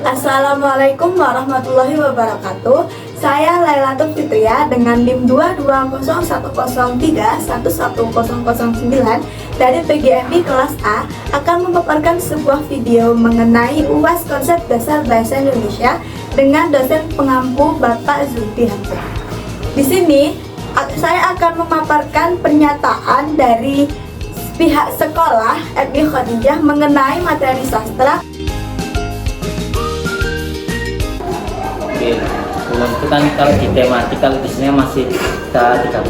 Assalamualaikum warahmatullahi wabarakatuh. Saya Lailatul Fitria dengan NIM 2201013110009 dari PGMI kelas A akan memaparkan sebuah video mengenai UAS konsep dasar bahasa Indonesia dengan dosen pengampu Bapak Zulfi Hamzah. Di sini saya akan memaparkan pernyataan dari pihak sekolah FI Khadijah mengenai materi sastra. Sebelum itu kan kalau di tematik kalau di sini masih kita 13.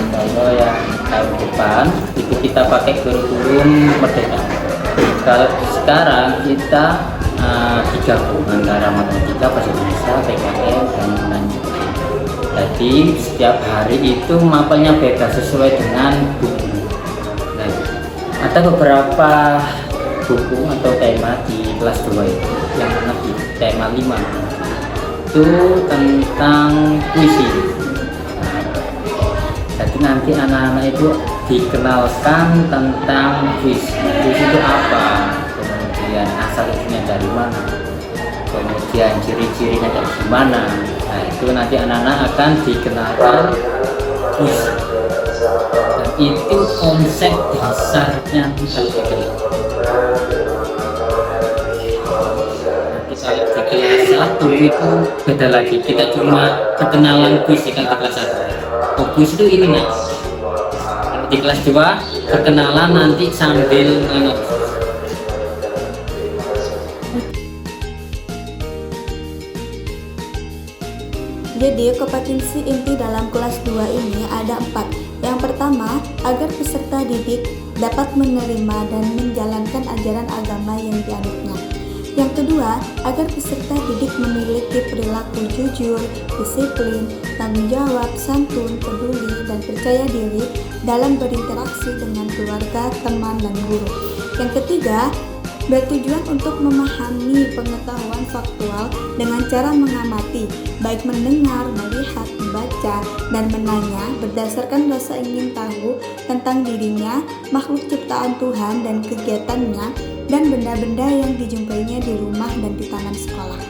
Kalau yang tahun depan itu kita pakai kurikulum merdeka. Kalau sekarang kita digabung antara matematika, bahasa Indonesia, PKN dan lain-lain. Jadi setiap hari itu mapelnya beda sesuai dengan buku. Nah, ada beberapa buku atau tema di kelas 2 itu yang mana di tema 5 itu tentang puisi. Jadi nanti anak-anak itu dikenalkan tentang puisi. Puisi itu apa? Kemudian asal usulnya dari mana? Kemudian ciri-cirinya dari gimana? Nah, itu nanti anak-anak akan dikenalkan puisi. Dan itu konsep dasarnya kalau di kelas 1 itu beda lagi, kita cuma perkenalan puisi kan di kelas 1. Puisi itu ini nih. Kalau di kelas 2 perkenalan nanti sambil Jadi kompetensi inti dalam kelas 2 ini ada 4. Yang pertama, agar peserta didik dapat menerima dan menjalankan ajaran agama yang dianutnya. Yang kedua, agar peserta didik memiliki perilaku jujur, disiplin, tanggung jawab, santun, peduli, dan percaya diri dalam berinteraksi dengan keluarga, teman, dan guru. Yang ketiga, bertujuan untuk memahami pengetahuan faktual dengan cara mengamati, baik mendengar, melihat, membaca, dan menanya berdasarkan rasa ingin tahu tentang dirinya, makhluk ciptaan Tuhan dan kegiatannya, dan benda-benda yang dijumpainya di rumah dan di taman sekolah.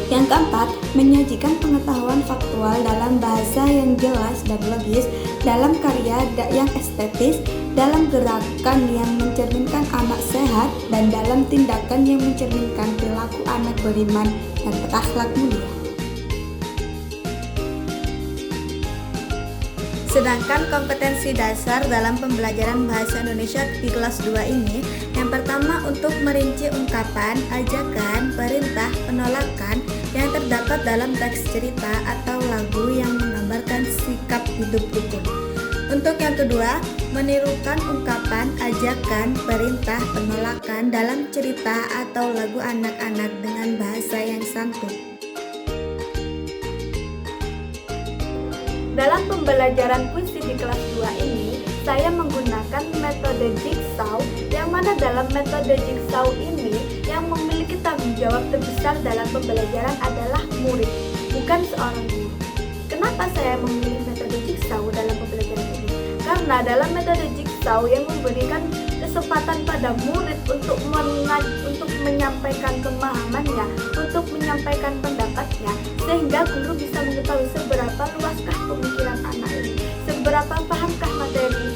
Yang keempat, menyajikan pengetahuan faktual dalam bahasa yang jelas dan logis, dalam karya yang estetis, dalam gerakan yang mencerminkan anak sehat, dan dalam tindakan yang mencerminkan perilaku anak beriman dan berakhlak mulia. Sedangkan kompetensi dasar dalam pembelajaran bahasa Indonesia di kelas 2 ini, yang pertama untuk merinci ungkapan, ajakan, perintah, penolakan yang terdapat dalam teks cerita atau lagu yang menggambarkan sikap hidup rukun. Untuk yang kedua, menirukan ungkapan, ajakan, perintah, penolakan dalam cerita atau lagu anak-anak dengan bahasa yang santun. Dalam pembelajaran puisi di kelas 2 ini, saya menggunakan metode jigsaw, yang mana dalam metode jigsaw ini yang memiliki tanggung jawab terbesar dalam pembelajaran adalah murid, bukan seorang guru. Kenapa saya memilih metode jigsaw dalam pembelajaran ini? Karena dalam metode jigsaw yang memberikan kesempatan pada murid untuk menyampaikan pemahamannya, untuk menyampaikan pendapatnya, sehingga guru bisa mengetahui seberapa luaskah pemikiran anak ini, seberapa pahamkah materi,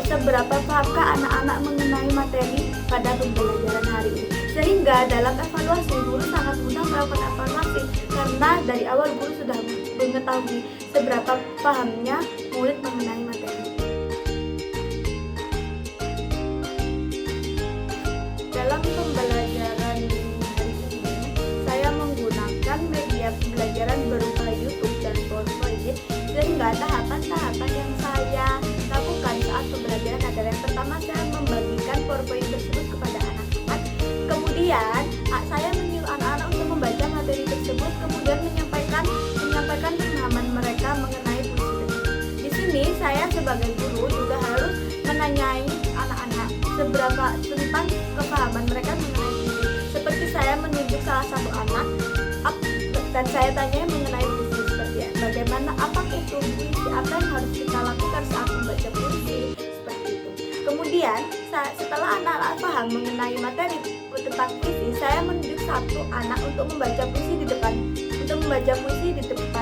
seberapa pahamkah anak-anak mengenai materi pada pembelajaran hari ini. Sehingga dalam evaluasi, guru sangat mudah melakukan evaluasi karena dari awal guru sudah mengetahui seberapa pahamnya murid mengenai materi. Dalam pembelajaran hari ini, saya menggunakan media pembelajaran berupa YouTube dan PowerPoint, sehingga tahapan-tahapan yang saya lakukan saat pembelajaran adalah yang pertama, saya membagikan PowerPoint tersebut kepada anak-anak. Kemudian saya menyuruh anak-anak untuk membaca materi tersebut, kemudian menyampaikan pemahaman mereka mengenai puisi. Di sini saya sebagai guru juga harus menanyai anak-anak seberapa tentang kepahaman mereka mengenai puisi. Seperti saya menunjuk salah satu anak dan saya tanya mengenai puisi, seperti bagaimana, apa itu puisi, apa yang harus kita lakukan saat membaca puisi, seperti itu. Kemudian setelah anak-anak paham mengenai materi tentang puisi, saya menunjuk satu anak untuk membaca puisi di depan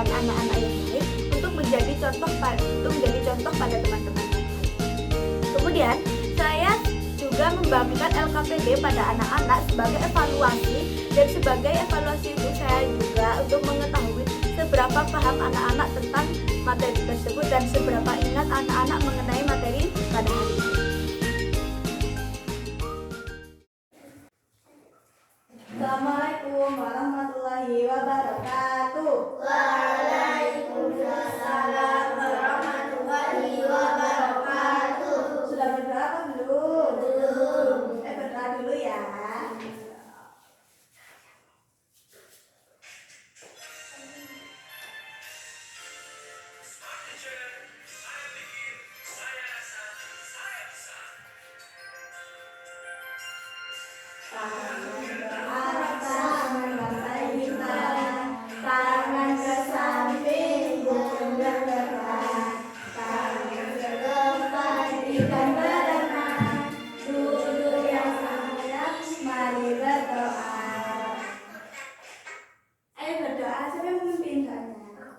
anak-anak yang lain untuk menjadi contoh pada teman-teman. Kemudian saya juga membagikan LKPD pada anak-anak sebagai evaluasi, dan sebagai evaluasi itu saya juga untuk mengetahui seberapa paham anak-anak tentang materi tersebut dan seberapa ingat anak-anak mengenai materi pada hari ini. Assalamualaikum warahmatullahi wabarakatuh. Waalaikumsalam warahmatullahi wabarakatuh. Sudah berdoa apa belum? Belum. Berdoa dulu ya. Tangan ke samping, pundak bergerak, tangan ke depan, ikan berenang, duduk yang sangat, mari berdoa. Ayo berdoa, siapa yang memimpin doanya?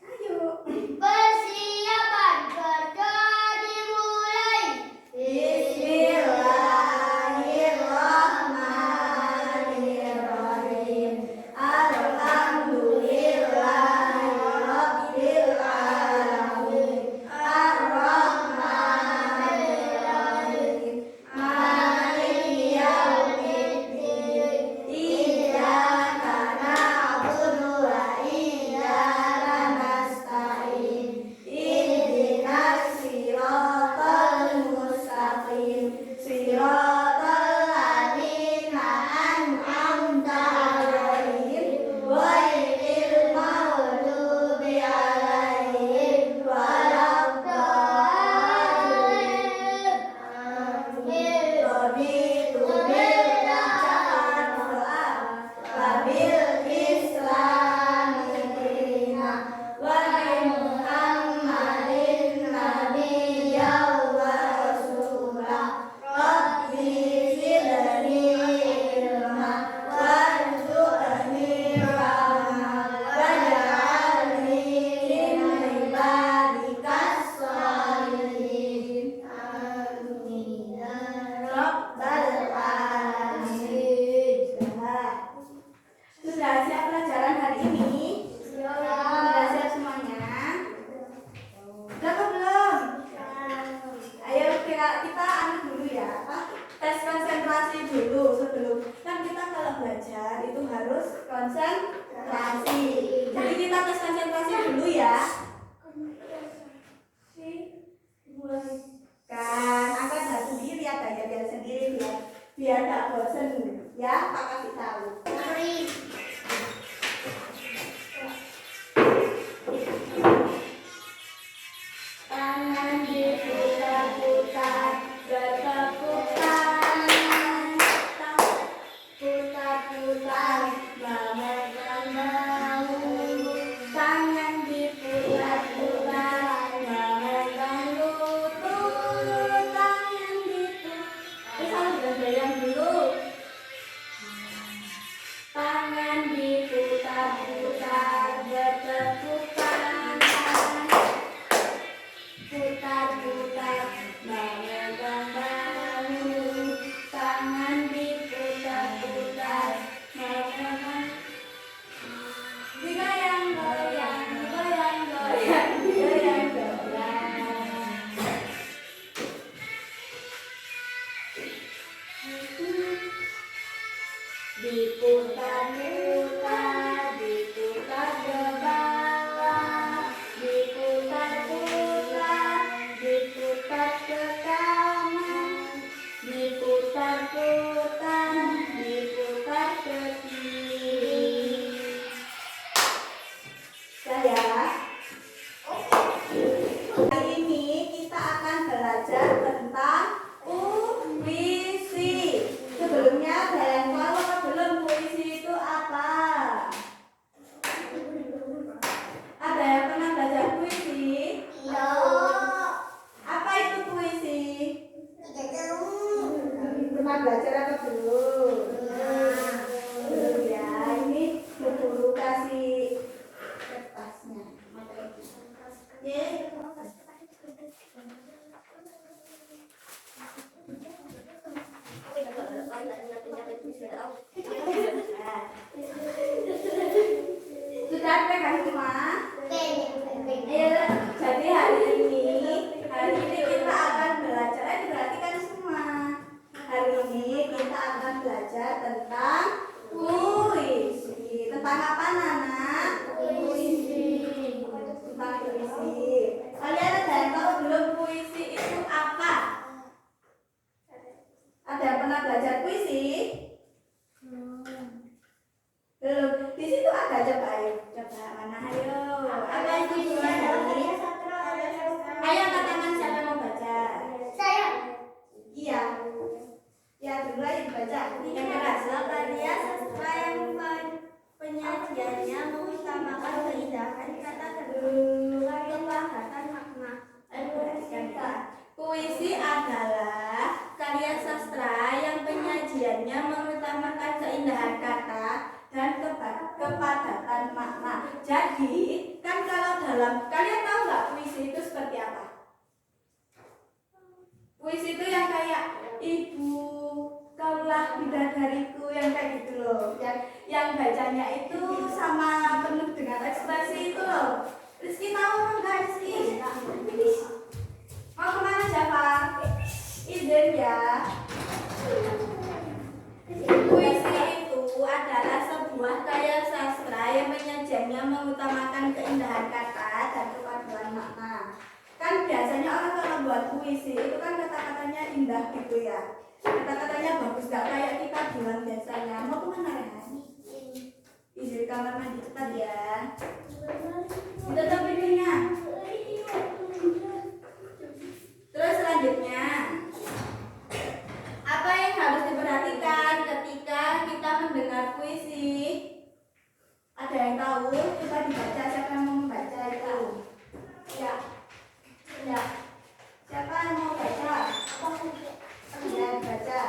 Ayo. Persiapan berdoa dimulai. Bismillahirrahmanirrahim. Alhamdulillahirabbil alamin. Arrahmanirrahim. Maliki yaumiddin. Iyyaka na'budu wa iyyaka nasta'in. Ihdinas siratal mustaqim. Siratal ladzina an'amta 'alaihim ghairil maghdubi 'alaihim waladdallin. Raditu billahi rabban wa bil islami dinan wa bi Muhammadin nabiyyan wa rasulah. Rabbi zidni ilma warzuqni rahmah waj'alni min ibadikas sholihin. Amin ya rabbal alamin. Sudah siap pelajaran hari ini? Sudah siap semuanya? Sudah apa belum? Ayo kita anu dulu ya, tes konsentrasi dulu sebelum, kan kita kalau belajar itu harus konsentrasi. Jadi kita tes konsentrasi dulu ya. Kan angkat hati sendiri ya, belajar sendiri biar gak bosen ya. Pak kasih tahu. Tangan diputar-putar, bertepuk tangan. Putar-putar, memegang bahu. Tangan diputar-putar, memegang lutut. Tangan diputar, salah goyang dulu. Tangan diputar-putar, bertepuk tangan. Putar-putar, memegang bahu. Tangan diputar-putar, memegang. Digoyang-goyang, goyang-goyang, goyang-goyang. Diputar-putar, diputar ke bawah, diputar-putar, diputar ke kanan, diputar-putar, diputar ke kiri. Saya hari ini kita akan belajar tentang puisi. Sebelumnya ada yang tahu apa belum puisi itu apa? kan semua? Pengen. Iya, jadi hari ini kita akan belajar, diperhatikan semua. Hari ini kita akan belajar tentang puisi. Tentang apa, Nana? Puisi. Tentang puisi. Kalian ada yang tahu belum puisi itu apa? Ada yang pernah belajar puisi? Belum. Di situ ada, coba ayo. Coba mana, ayo. Apa itu puisi? Ayo angkat tangan siapa yang mau baca? Saya. Iya. Ya, dulu aja dibaca. Yang keras. Karya sastra yang penyajiannya mengutamakan keindahan kata dan kebahatan makna. Puisi adalah karya sastra yang penyajiannya mengutamakan keindahan kata dan kepadatan makna. Jadi, kan kalau kalian tahu nggak puisi itu seperti apa? Puisi itu yang kayak ibu, kaulah bidadariku, yang kayak gitu loh. Yang bacanya itu sama penuh dengan ekspresi itu loh. Rizky tahu nggak Rizky? Mau kemana Jafar? Izin ya. Puisi itu adalah sebuah karya sastra yang penyajiannya mengutamakan keindahan kata dan kepaduan makna. Kan biasanya orang kalau buat puisi itu kan kata-katanya indah gitu ya. Kata-katanya bagus, gak kayak kita bilang biasanya. Mau kemana ya? Izin kamar mandi cepat ya. Ditutup pintunya. Terus selanjutnya, apa yang harus diperhatikan ketika kita mendengar puisi? Ada yang tahu? Coba dibaca, siapa yang mau membaca itu? Ya. Ya. Siapa yang mau baca? Ya, baca.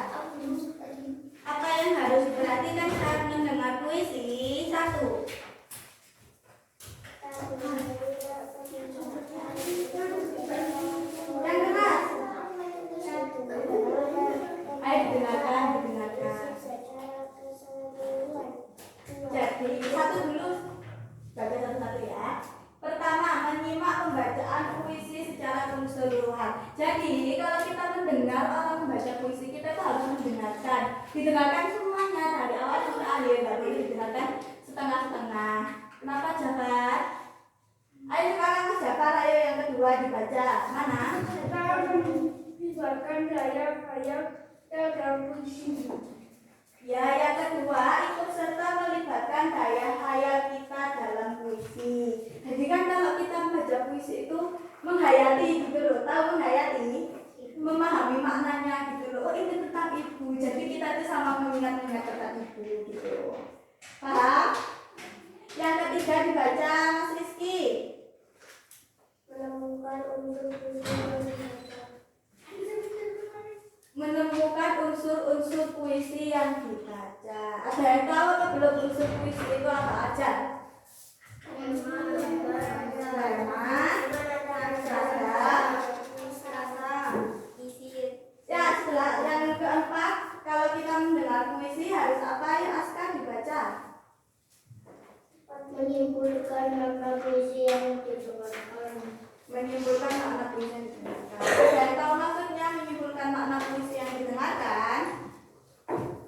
Apa yang harus diperhatikan saat mendengar puisi? 1. Yang keras. Ayo didengarkan. Jadi, 1 dulu. Baca satu-satu ya. Pertama, menyimak pembacaan puisi secara keseluruhan. Jadi, kalau kita mendengar orang membaca puisi, kita itu harus mendengarkan. Didengarkan semuanya dari awal sampai akhir, tapi didengarkan setengah-setengah. Kenapa Jafar? Ayo sekarang Mas Jafar, ayo yang kedua dibaca. Mana? Kita melibatkan gaya-gaya dalam puisi. Ya, yang kedua ikut serta melibatkan daya khayal kita dalam puisi. Jadi kan kalau kita membaca puisi itu menghayati gitu loh, tahu menghayati, memahami maknanya gitu loh. Oh ini tentang ibu, jadi kita itu sama mengingat-ingat tentang ibu gitu. Paham? Yang ketiga dibaca Mas Rizky. Menemukan unsur-unsur puisi yang dibaca. Ada yang tahu atau belum unsur puisi itu apa aja? Ya, setelah yang keempat, kalau kita mendengar puisi harus apa ya Aska dibaca? Menyimpulkan makna puisi yang didengarkan. Menyimpulkan makna puisi yang didengarkan. Ada yang tahu maksudnya menyimpulkan makna puisi yang didengarkan?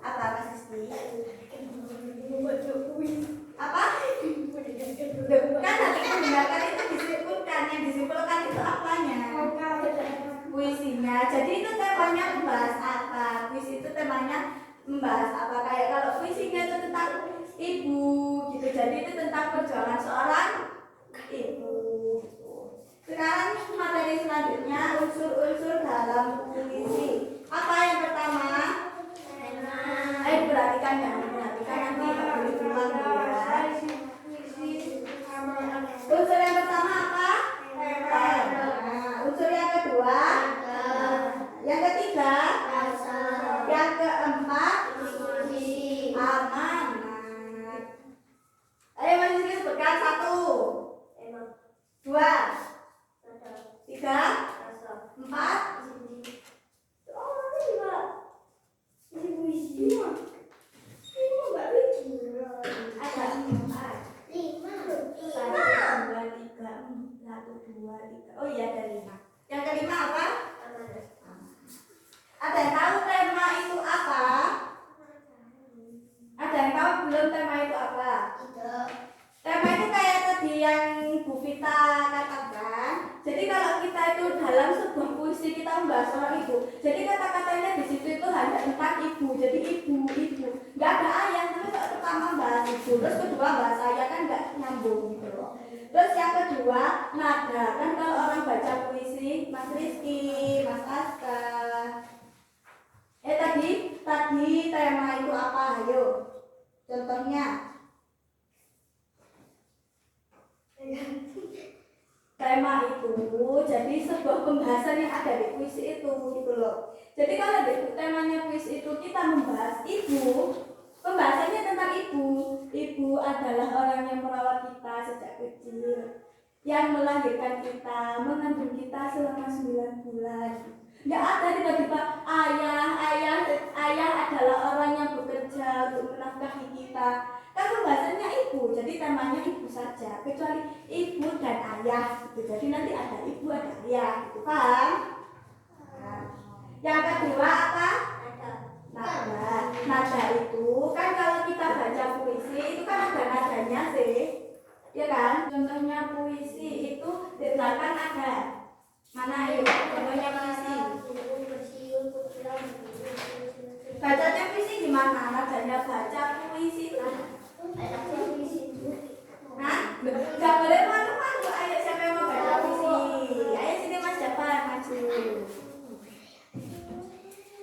Apa Mas Rizky? Apa? Kan nanti mendengarkan itu disimpulkan, yang disimpulkan itu apanya? Puisinya. Jadi itu temanya membahas apa? Puisi itu temanya membahas apa? Kayak kalau puisinya itu tentang ibu gitu. Jadi itu tentang perjuangan seorang ibu. Sekarang materi selanjutnya unsur-unsur dalam puisi. Apa yang pertama? Ayo perhatikan ya, perhatikan nanti boleh pulang ya. Unsur yang pertama apa? Unsur yang kedua? Yang ketiga? Yang keempat? Amanat. Ayo masih disebutkan 1, 2, 3, 4, belum tema itu apa? Tidak. Tema itu kayak tadi yang Bu Vita katakan. Jadi kalau kita itu dalam sebuah puisi kita membahas orang ibu, jadi kata-katanya di situ itu hanya tentang ibu. Jadi ibu. Nggak ada ayah, tapi kalau pertama bahas ibu, terus kedua bahas ayah kan nggak nyambung gitu loh. Terus yang kedua nada, kan kalau orang baca puisi, Mas Rizky, Mas Aska. Tadi tema itu apa? Ayo, contohnya. Tema itu jadi sebuah pembahasan yang ada di puisi itu gitu loh. Jadi kalau di temanya puisi itu kita membahas ibu, pembahasannya tentang ibu. Ibu adalah orang yang merawat kita sejak kecil, yang melahirkan kita, mengandung kita selama 9 bulan. Nggak ada tiba-tiba ayah adalah orang yang bekerja untuk menafkahi kita. Kan pembahasannya ibu, jadi temanya ibu saja, kecuali ibu dan ayah gitu. Jadi nanti ada ibu ada ayah gitu, paham? Nah, yang kedua apa? Nada itu kan kalau kita baca puisi itu kan ada nadanya sih, ya kan? Contohnya puisi itu di belakang ada mana? Yuk, contohnya puisi. Bacanya puisi gimana? Nadanya baca puisi itu. Hah? Gak boleh malu-malu. Ayo siapa yang mau baca puisi? Ayo sini Mas Jafar maju.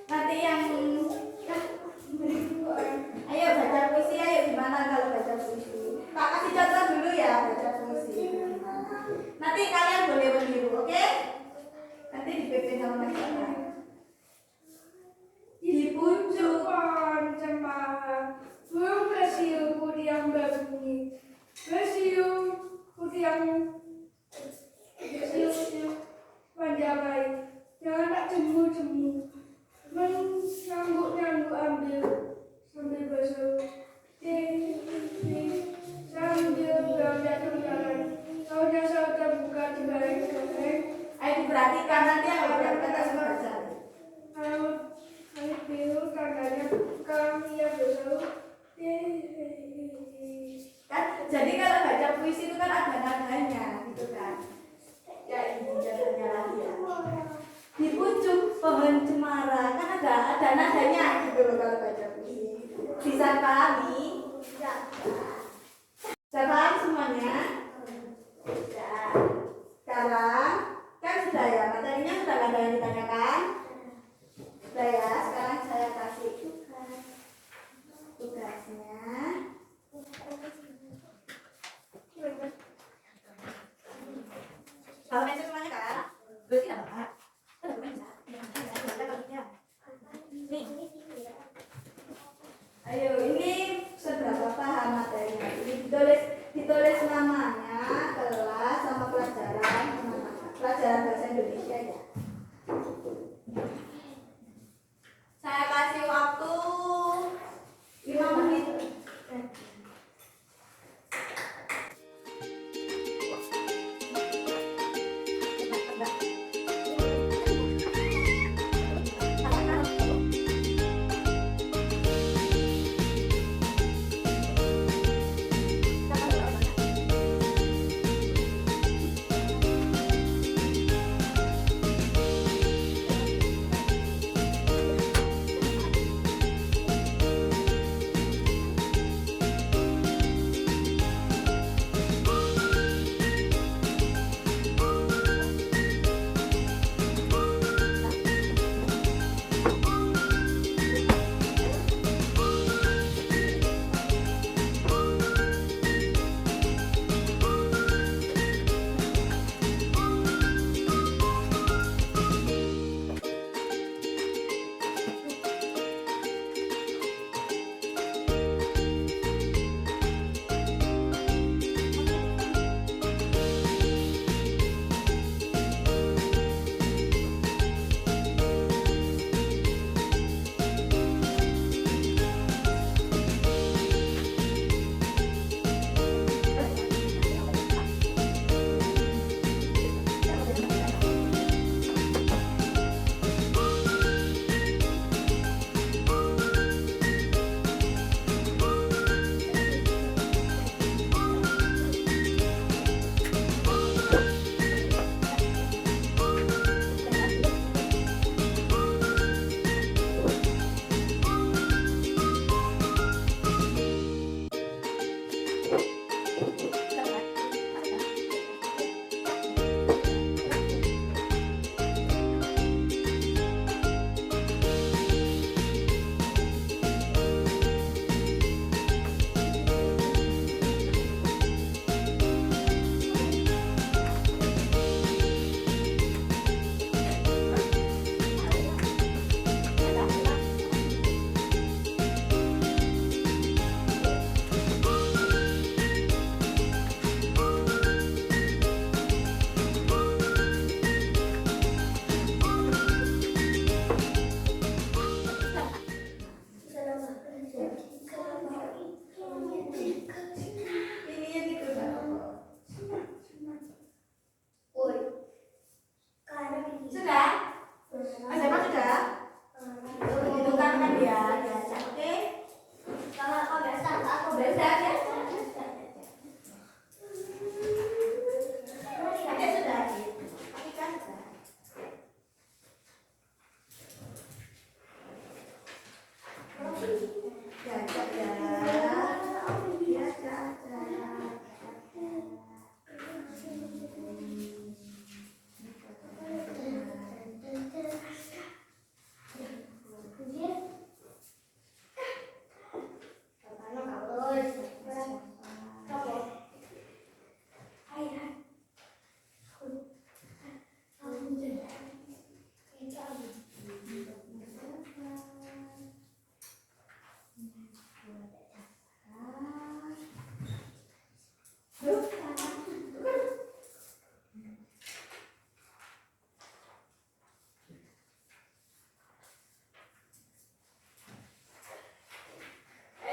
Nanti yang ayo baca puisi. Ayo gimana kalau baca puisi? Pak kasih contoh dulu ya baca puisi. Nanti kalian boleh meniru, oke? Nanti dipimpin sama Mas Jafar. Di pucuk pohon cemara, burung bersiul putih yang berbunyi, bersiul putih yang menjamai, jangan tak jemu-jemu, menyangguk-nyangguk ambil sambil berseru, sambil beranjak tunggangan, tahunnya selalu terbuka di balik genteng. Ayo diperhatikan nanti yang kata semua baca. Air biru tandanya kami yang berseru. Kan jadi kalau baca puisi itu kan ada nadanya gitu kan. Ya ini contohnya lagi ya. Di pucuk pohon cemara kan ada nadanya gitu loh kalau baca puisi. Bisa pahami? Bisa paham semuanya? Ya. Sekarang kan sudah ya, materinya sudah ada yang ditanyakan. Sudah ya, sekarang saya kasih tugasnya. Kalau meja semuanya kan? Berarti tidak apa? Kita meja. Nih. Ayo, ini seberapa paham materinya? Ini ditulis namanya, kelas sama pelajaran bahasa Indonesia ya. Saya kasih waktu 5 menit.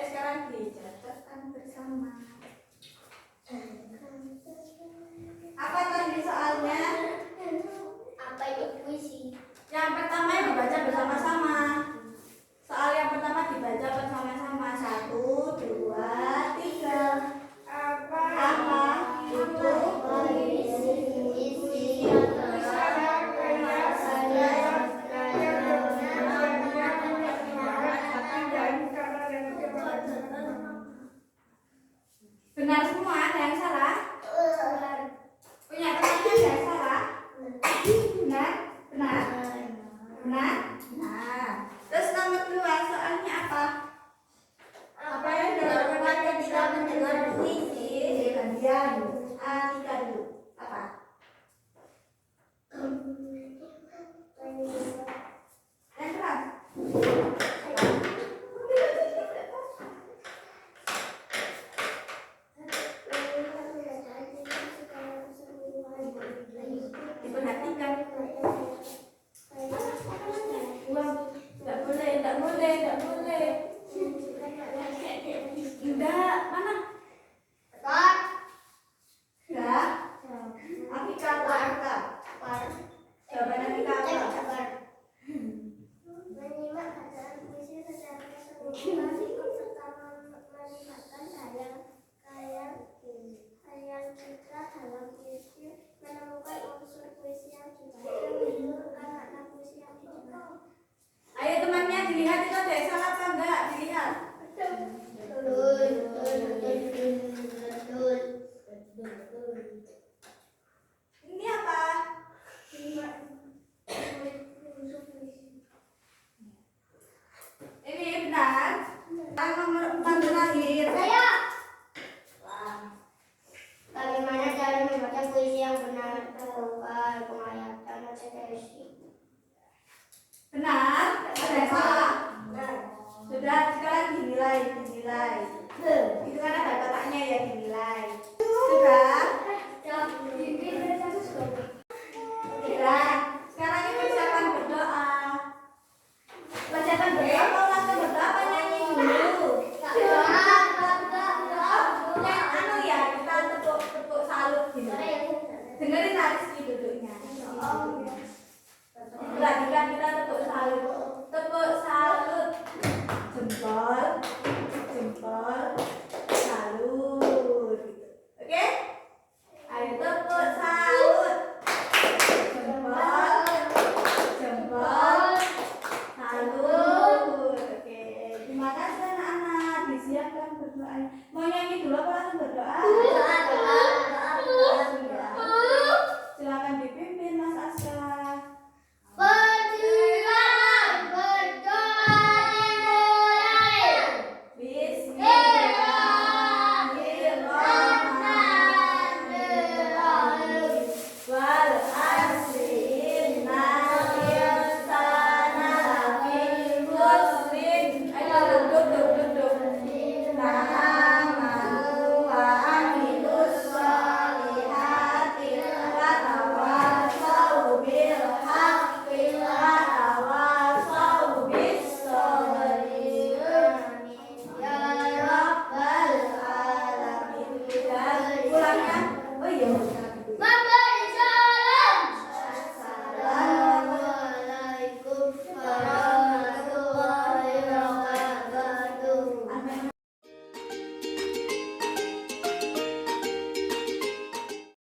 Sekarang dicatatkan bersama. Apa tadi soalnya? Apa itu puisi? Yang pertama yang dibaca bersama-sama. Soal yang pertama dibaca bersama-sama. 1, 2, 3. Apa Apa itu Puisi adalah benar semua? Ada yang salah? Punya temannya ada yang salah? Benar? Benar? Benar? Nah, terus nomor 2 soalnya apa? Apa yang dilakukan ketika mendengar puisi di bagian A3 dulu? Apa? Yang keras? Diperhatikan. Uang. Tidak boleh, tidak boleh, tidak boleh. Enggak, mana? Enggak. Akika apa? Jawaban Akika apa? Menyimak bacaan puisi secara keseluruhan pertama melibatkan khayal kita dalam puisi, menemukan unsur puisi yang dibaca, menentukan makna puisi yang didengar. Ayo temannya dilihat itu ada yang salah apa enggak? Dilihat. Ini apa? Ini benar. Yang nomor 4 terakhir. Wah. Bagaimana cara membaca puisi yang benar? Terbuka penghayatan ekspresi. Benar? Ada yang salah? Sudah, sekarang dinilai. Itu kan ada kotaknya ya, dinilai. Sudah? Sudah. Sekarang ini persiapan berdoa. Persiapan berdoa, mau langsung berdoa apa nyanyi dulu? Yang anu ya, kita tepuk salut gitu. Dengerin Rizky duduknya. Perhatikan kita tepuk salut. Tepuk salut. Jempol, salut. Oke? Ayo tepuk salut. Jempol, salut. Oke. Terima kasih anak-anak. Disiapkan berdoa. Mau nyanyi dulu apa langsung berdoa? Doa.